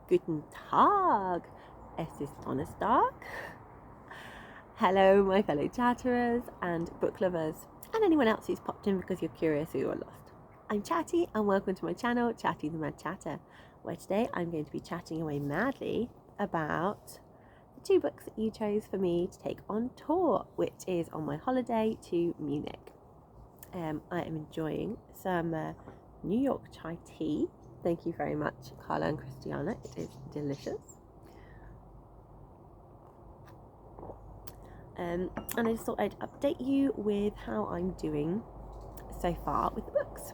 Guten Tag, es ist Donnerstag. Hello, my fellow chatterers and book lovers, and anyone else who's popped in because you're curious or you're lost. I'm Chatty, and welcome to my channel, Chatty the Mad Chatter, where today I'm going to be chatting away madly about the two books that you chose for me to take on tour, which is on my holiday to Munich. I am enjoying some New York chai tea. Thank you very much, Carla and Christiana. It is delicious. And I just thought I'd update you with how I'm doing so far with the books.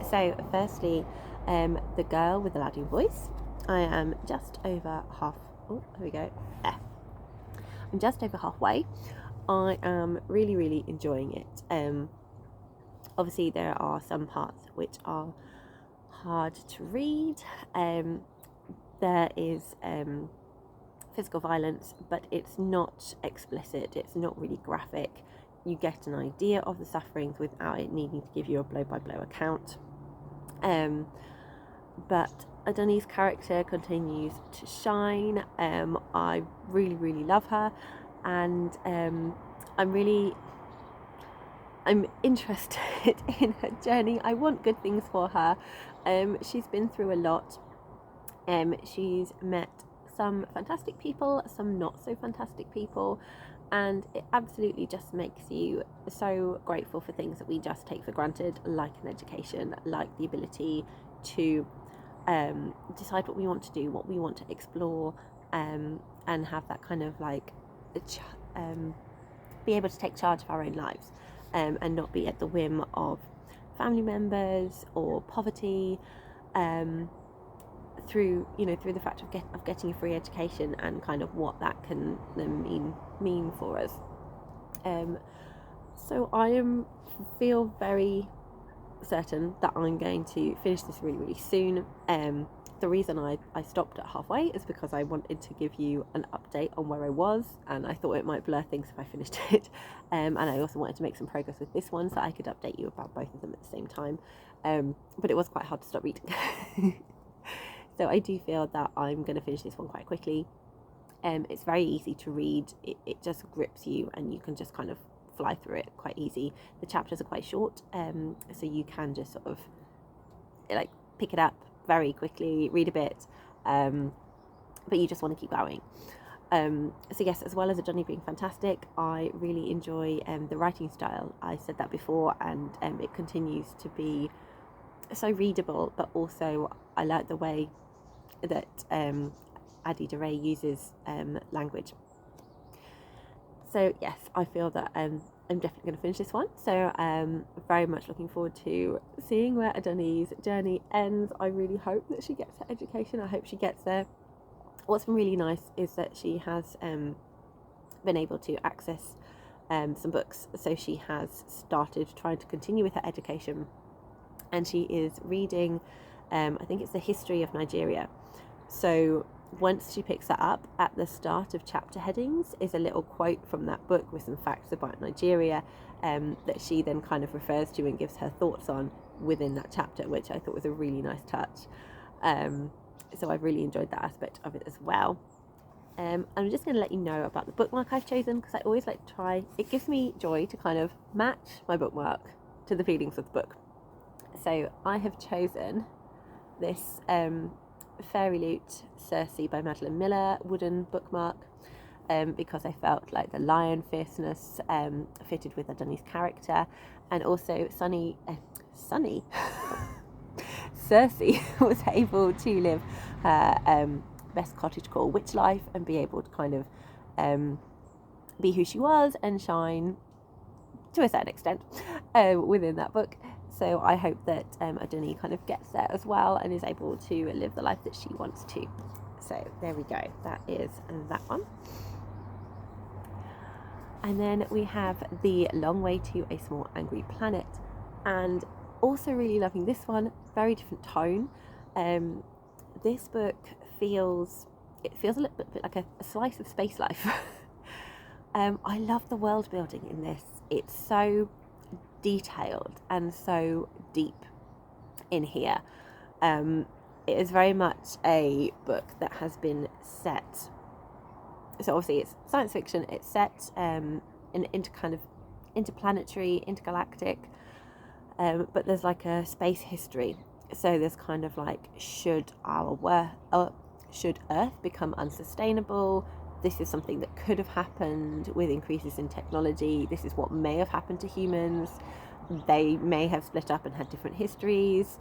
So, firstly, The Girl with the Louding Voice. I am just over half. Oh, there we go. I'm just over halfway. I am really enjoying it. Obviously, there are some parts which are hard to read. There is physical violence, but it's not explicit, it's not really graphic. You get an idea of the sufferings without it needing to give you a blow-by-blow account. But Adoni's character continues to shine. I really love her, and I'm interested in her journey. I want good things for her. She's been through a lot. She's met some fantastic people, some not so fantastic people, and it absolutely just makes you so grateful for things that we just take for granted, like an education, like the ability to decide what we want to do, what we want to explore, and have that kind of like be able to take charge of our own lives, and not be at the whim of family members or poverty, through the fact of getting a free education and kind of what that can mean for us. So I feel very certain that I'm going to finish this really soon. The reason I stopped at halfway is because I wanted to give you an update on where I was, and I thought it might blur things if I finished it. And I also wanted to make some progress with this one so I could update you about both of them at the same time. But it was quite hard to stop reading. So I do feel that I'm going to finish this one quite quickly. It's very easy to read. It just grips you, and you can just kind of fly through it quite easy. The chapters are quite short, so you can just sort of like pick it up very quickly, read a bit, but you just want to keep going. So yes, as well as Adoni being fantastic, I really enjoy the writing style. I said that before, and it continues to be so readable, but also I like the way that Adi DeRay uses language. So yes, I feel that I'm definitely going to finish this one. So very much looking forward to seeing where Adoni's journey ends. I really hope that she gets her education. I hope she gets there. What's been really nice is that she has been able to access some books. So she has started trying to continue with her education, and she is reading, I think it's the history of Nigeria. So once she picks that up, at the start of chapter headings is a little quote from that book with some facts about Nigeria, that she then kind of refers to and gives her thoughts on within that chapter, which I thought was a really nice touch. So I've really enjoyed that aspect of it as well. I'm just going to let you know about the bookmark I've chosen, because I always like to try, it gives me joy to kind of match my bookmark to the feelings of the book. So I have chosen this Fairy Lute Circe by Madeline Miller wooden bookmark, because I felt like the lion fierceness fitted with Adoni's character, and also Circe was able to live her best cottagecore witch life and be able to kind of be who she was and shine to a certain extent within that book. So I hope that Adoni kind of gets there as well and is able to live the life that she wants to. So there we go. That is that one. And then we have The Long Way to a Small Angry Planet, and also really loving this one. Very different tone. This book feels a little bit like a slice of space life. I love the world building in this. It's so detailed and so deep in here. it is very much a book that has been set, so obviously it's science fiction, it's set interplanetary, intergalactic, but there's like a space history. So there's kind of like, should Earth become unsustainable, this is something that could have happened with increases in technology, this is what may have happened to humans, they may have split up and had different histories.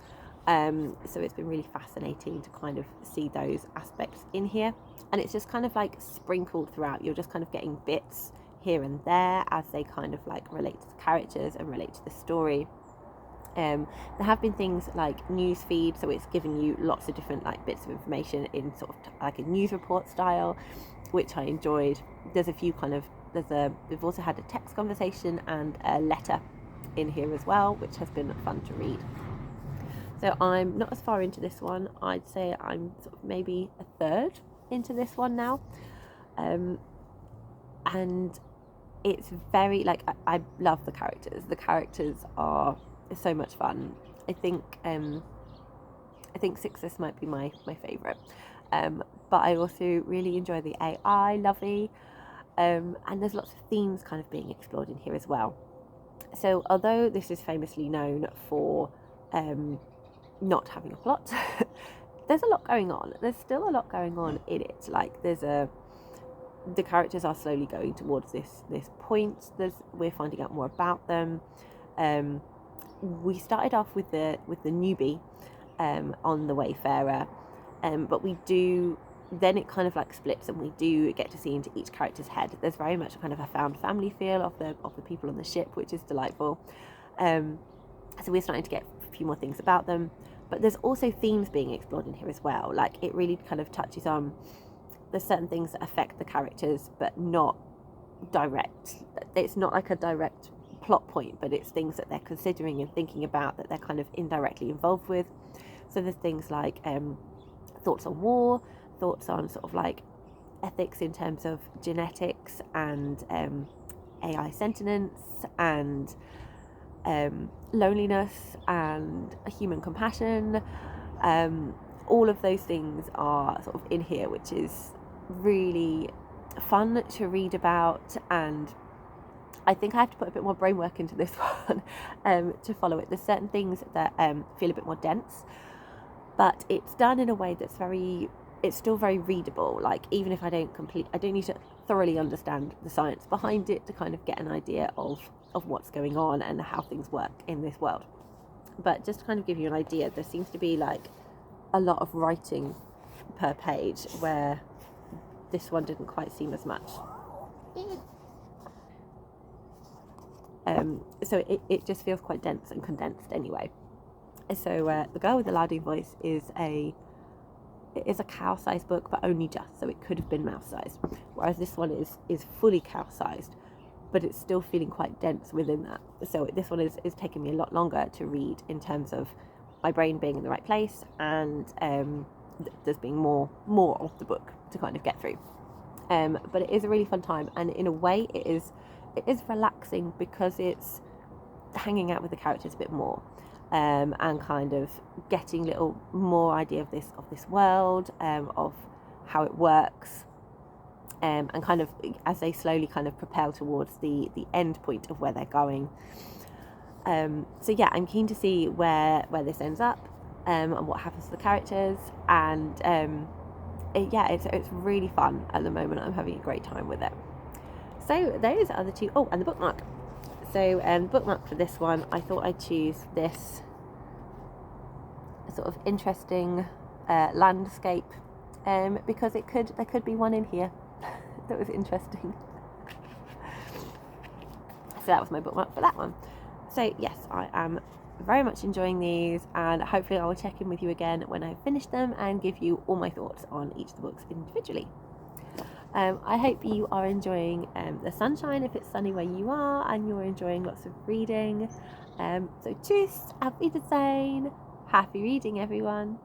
So it's been really fascinating to kind of see those aspects in here, and it's just kind of like sprinkled throughout. You're just kind of getting bits here and there as they kind of like relate to the characters and relate to the story. There have been things like news feed, so it's giving you lots of different like bits of information in sort of like a news report style, which I enjoyed. There's a few kind of, we've also had a text conversation and a letter in here as well, which has been fun to read. So I'm not as far into this one. I'd say I'm sort of maybe a third into this one now. And it's very, like, I love the characters. The characters are so much fun. I think Sixus might be my favourite. But I also really enjoy the AI, Lovey. And there's lots of themes kind of being explored in here as well. So although this is famously known for not having a plot, there's a lot going on. There's still a lot going on in it. Like, the characters are slowly going towards this point. We're finding out more about them. We started off with the newbie on the Wayfarer, but then it kind of like splits, and we do get to see into each character's head. There's very much kind of a found family feel of the people on the ship, which is delightful. So we're starting to get a few more things about them, but there's also themes being explored in here as well. Like, it really kind of touches on, there's certain things that affect the characters, but not direct. It's not like a direct plot point, but it's things that they're considering and thinking about, that they're kind of indirectly involved with. So there's things like thoughts on war, thoughts on sort of like ethics in terms of genetics and AI sentience and loneliness and human compassion. All of those things are sort of in here, which is really fun to read about, and I think I have to put a bit more brain work into this one to follow it. There's certain things that feel a bit more dense, but it's done in a way that's it's still very readable. Like, even if I don't need to thoroughly understand the science behind it to kind of get an idea of what's going on and how things work in this world. But just to kind of give you an idea, there seems to be like a lot of writing per page, where this one didn't quite seem as much. So it just feels quite dense and condensed anyway. So The Girl with the Louding Voice is a cow-sized book, but only just, so it could have been mouse-sized. Whereas this one is fully cow-sized, but it's still feeling quite dense within that. So this one is taking me a lot longer to read, in terms of my brain being in the right place, and there's being more of the book to kind of get through. But it is a really fun time, and in a way it is relaxing, because it's hanging out with the characters a bit more, and kind of getting little more idea of this world, of how it works, and kind of as they slowly kind of propel towards the end point of where they're going. So yeah, I'm keen to see where this ends up, and what happens to the characters, and it's really fun at the moment. I'm having a great time with it. So those are the two. Oh, and the bookmark. So the bookmark for this one, I thought I'd choose this sort of interesting landscape, because there could be one in here that was interesting. So that was my bookmark for that one. So yes, I am very much enjoying these, and hopefully I will check in with you again when I've finished them and give you all my thoughts on each of the books individually. I hope you are enjoying the sunshine, if it's sunny where you are, and you're enjoying lots of reading. So tschüss, auf Wiedersehen, happy reading everyone.